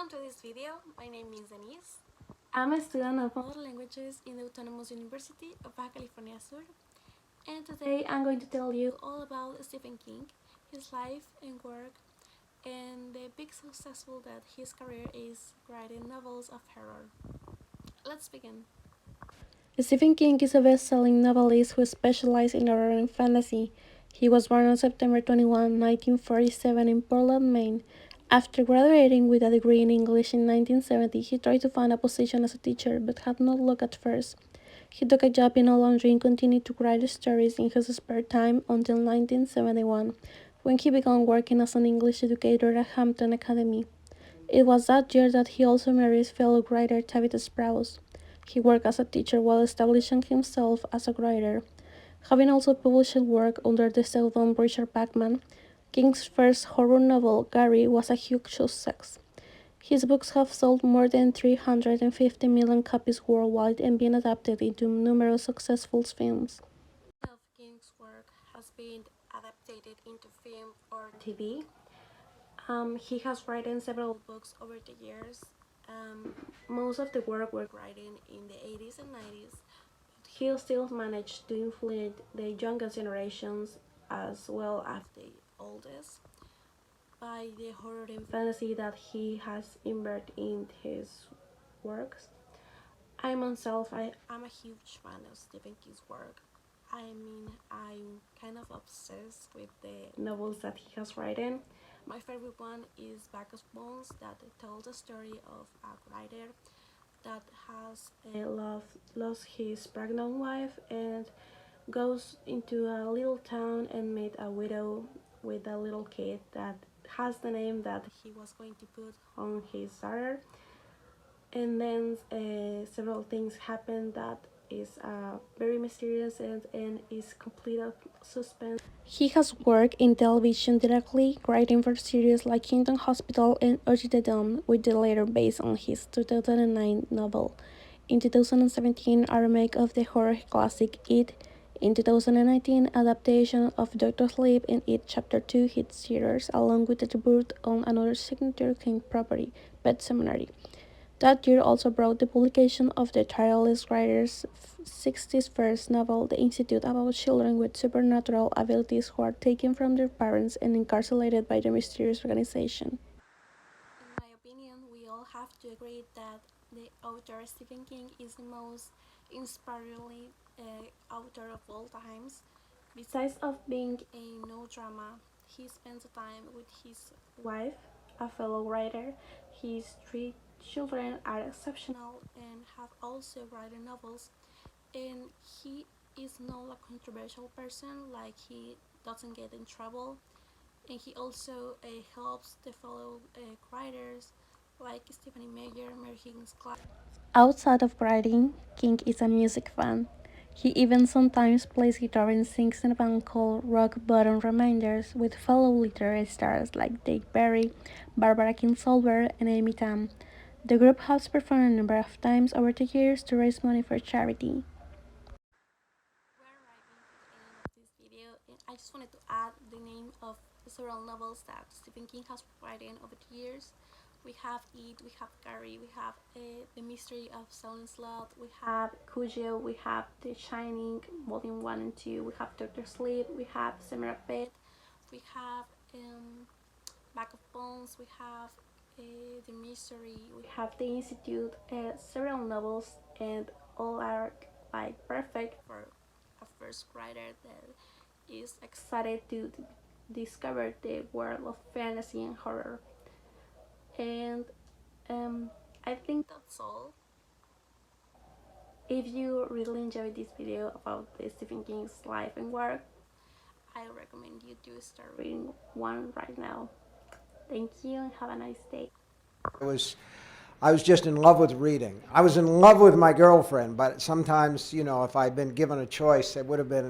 Welcome to this video. My name is Denise. I'm a student of modern languages in the Autonomous University of Baja California Sur, and today I'm going to tell you all about Stephen King, his life and work, and the big successful that his career is writing novels of horror. Let's begin. Stephen King is a best-selling novelist who specializes in horror and fantasy. He was born on September 21, 1947 in Portland, Maine. After graduating with a degree in English in 1970, he tried to find a position as a teacher, but had not luck at first. He took a job in a laundry and continued to write stories in his spare time until 1971, when he began working as an English educator at Hampton Academy. It was that year that he also married fellow writer Tabitha Sprouse. He worked as a teacher while establishing himself as a writer, having also published work under the pseudonym Richard Bachman. King's first horror novel, Gary, was a huge success. His books have sold more than 350 million copies worldwide and been adapted into numerous successful films. Of King's work has been adapted into film or TV. He has written several books over the years. Most of the work were written in the 80s and 90s. He still managed to influence the youngest generations as well as the oldest by the horror and fantasy that he has immersed in his works. I myself, I'm a huge fan of Stephen King's work. I mean, I'm kind of obsessed with the novels that he has written. My favorite one is Bag of Bones, that tells the story of a writer that has lost his pregnant wife and goes into a little town and meet a widow with a little kid that has the name that he was going to put on his daughter. And then several things happen that is very mysterious and is complete of suspense. He has worked in television directly, writing for series like Kingdom Hospital and Urge the Dawn, with the latter based on his 2009 novel. In 2017, a remake of the horror classic It. In 2019, adaptation of Doctor Sleep and It Chapter 2 hit theaters, along with the debut on another signature King property, Pet Seminary. That year also brought the publication of the tireless writer's 61st novel, The Institute, about children with supernatural abilities who are taken from their parents and incarcerated by the mysterious organization. In my opinion, we all have to agree that the author Stephen King is the most inspiring author of all times. Besides of being a no drama, he spends time with his wife, a fellow writer. His three children are exceptional and have also written novels. And he is not a controversial person, like he doesn't get in trouble. And he also helps the fellow writers like Stephanie Meyer, Mary Higgins Clark. Outside of writing, King is a music fan. He even sometimes plays guitar and sings in a band called Rock Bottom Reminders with fellow literary stars like Dave Barry, Barbara Kingsolver, and Amy Tam. The group has performed a number of times over the years to raise money for charity. We're arriving to the end of this video, and I just wanted to add the name of several novels that Stephen King has written over the years. We have It, we have Carrie, we have The Mystery of Silent Slot, we have Cujo, we have The Shining, Volume 1 and 2, we have Doctor Sleep, we have Summer Pet, we have Back of Bones, we have The Mystery, we have The Institute, several novels, and all are like perfect for a first writer that is excited to discover the world of fantasy and horror. And I think that's all. If you really enjoyed this video about Stephen King's life and work, I recommend you to start reading one right now. Thank you and have a nice day. I was just in love with reading. I was in love with my girlfriend, but sometimes, if I'd been given a choice, it would have been